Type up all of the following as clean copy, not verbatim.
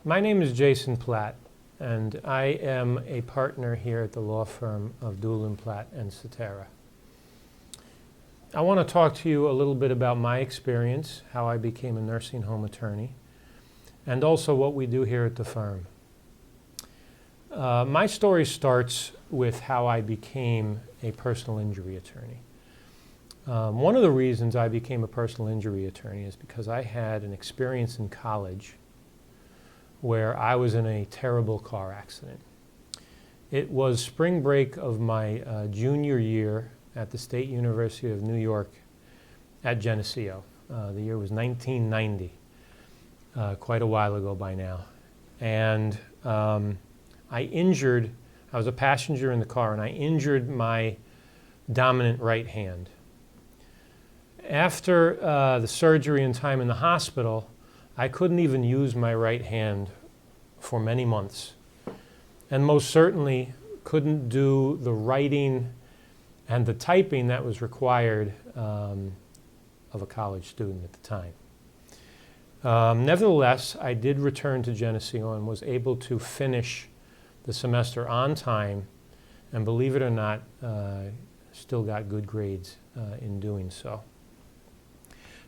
My name is Jason Platt, and I am a partner here at the law firm of Doolin, Platt and Cetera. I want to talk to you a little bit about my experience, how I became a nursing home attorney, and also what we do here at the firm. My story starts with how I became a personal injury attorney. One of the reasons I became a personal injury attorney is because I had an experience in college where I was in a terrible car accident. It was spring break of my junior year at the State University of New York at Geneseo. The year was 1990, quite a while ago by now. And I was a passenger in the car, and I injured my dominant right hand. After the surgery and time in the hospital, I couldn't even use my right hand for many months, and most certainly couldn't do the writing and the typing that was required of a college student at the time. Nevertheless, I did return to Geneseo and was able to finish the semester on time, and believe it or not, still got good grades in doing so.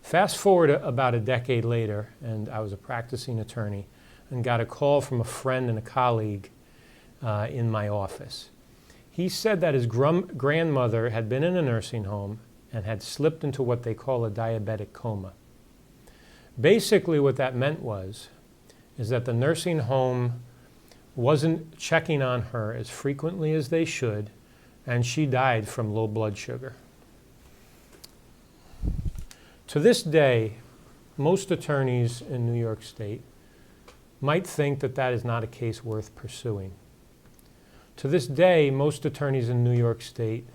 Fast forward about a decade later, and I was a practicing attorney and got a call from a friend and a colleague in my office. He said that his grandmother had been in a nursing home and had slipped into what they call a diabetic coma. Basically what that meant is that the nursing home wasn't checking on her as frequently as they should, and she died from low blood sugar. To this day, most attorneys in New York State might think that that is not a case worth pursuing. To this day, most attorneys in New York State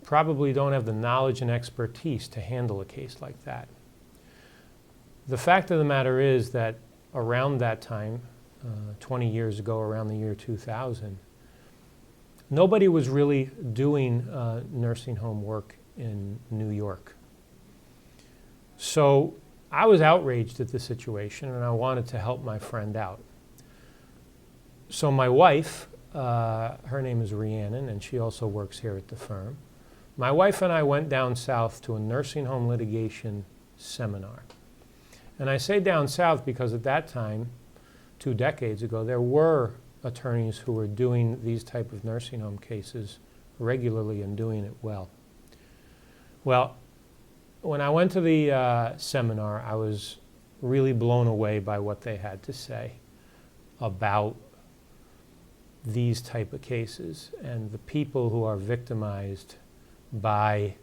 probably don't have the knowledge and expertise to handle a case like that. The fact of the matter is that around that time, 20 years ago, around the year 2000, nobody was really doing nursing home work in New York. So I was outraged at the situation, and I wanted to help my friend out. So my wife, her name is Rhiannon, and she also works here at the firm. My wife and I went down south to a nursing home litigation seminar. And I say down south because at that time, 2 decades ago, there were attorneys who were doing these type of nursing home cases regularly and doing it well. Well, when I went to the seminar, I was really blown away by what they had to say about these type of cases and the people who are victimized by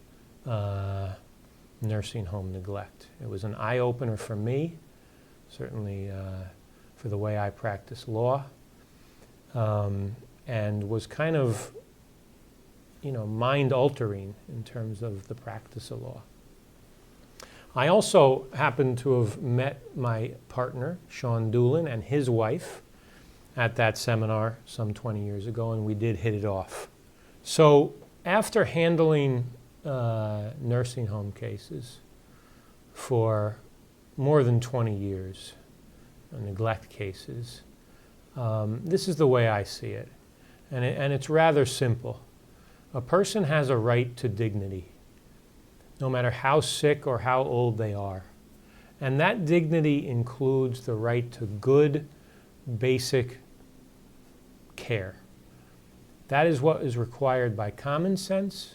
nursing home neglect. It was an eye-opener for me, certainly for the way I practice law, and was kind of, mind-altering in terms of the practice of law. I also happened to have met my partner, Sean Doolin, and his wife at that seminar some 20 years ago, and we did hit it off. So after handling nursing home cases for more than 20 years, neglect cases, this is the way I see it. And it's rather simple. A person has a right to dignity, no matter how sick or how old they are. And that dignity includes the right to good, basic care. That is what is required by common sense.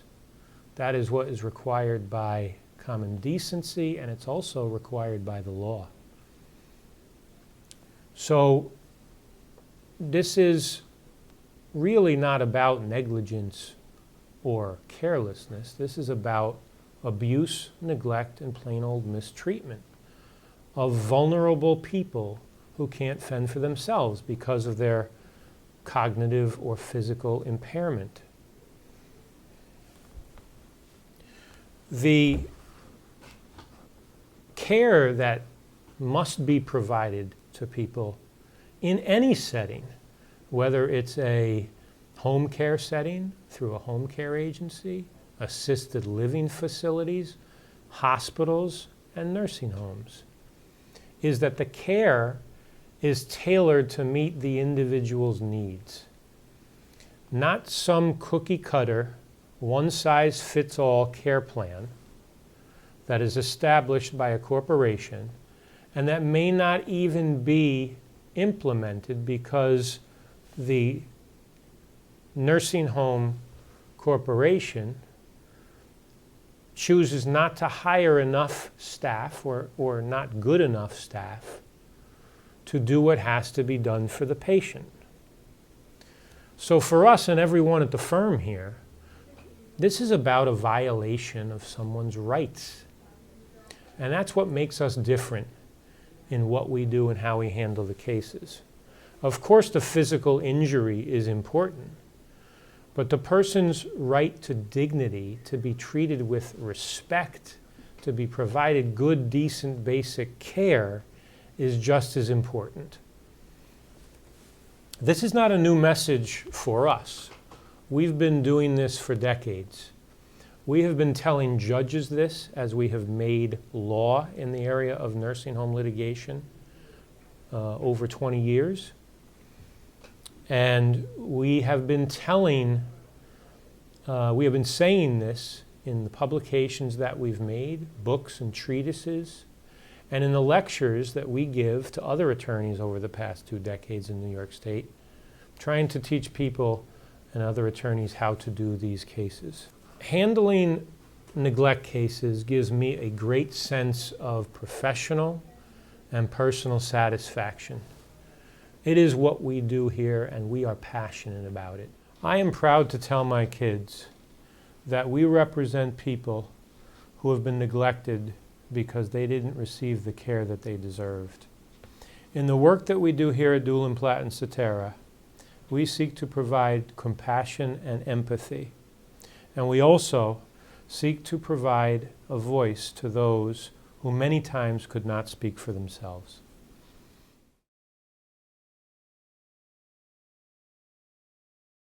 That is what is required by common decency, and it's also required by the law. So this is really not about negligence or carelessness. This is about abuse, neglect, and plain old mistreatment of vulnerable people who can't fend for themselves because of their cognitive or physical impairment. The care that must be provided to people in any setting, whether it's a home care setting through a home care agency, assisted living facilities, hospitals, and nursing homes, is that the care is tailored to meet the individual's needs. Not some cookie cutter, one-size-fits-all care plan that is established by a corporation and that may not even be implemented because the nursing home corporation chooses not to hire enough staff or not good enough staff to do what has to be done for the patient. So for us and everyone at the firm here, this is about a violation of someone's rights. And that's what makes us different in what we do and how we handle the cases. Of course, the physical injury is important, but the person's right to dignity, to be treated with respect, to be provided good, decent, basic care is just as important. This is not a new message for us. We've been doing this for decades. We have been telling judges this as we have made law in the area of nursing home litigation over 20 years. And we have been saying this in the publications that we've made, books and treatises, and in the lectures that we give to other attorneys over the past 2 decades in New York State, trying to teach people and other attorneys how to do these cases. Handling neglect cases gives me a great sense of professional and personal satisfaction. It is what we do here, and we are passionate about it. I am proud to tell my kids that we represent people who have been neglected because they didn't receive the care that they deserved. In the work that we do here at Doolin, Platt, and Cetera, we seek to provide compassion and empathy. And we also seek to provide a voice to those who many times could not speak for themselves.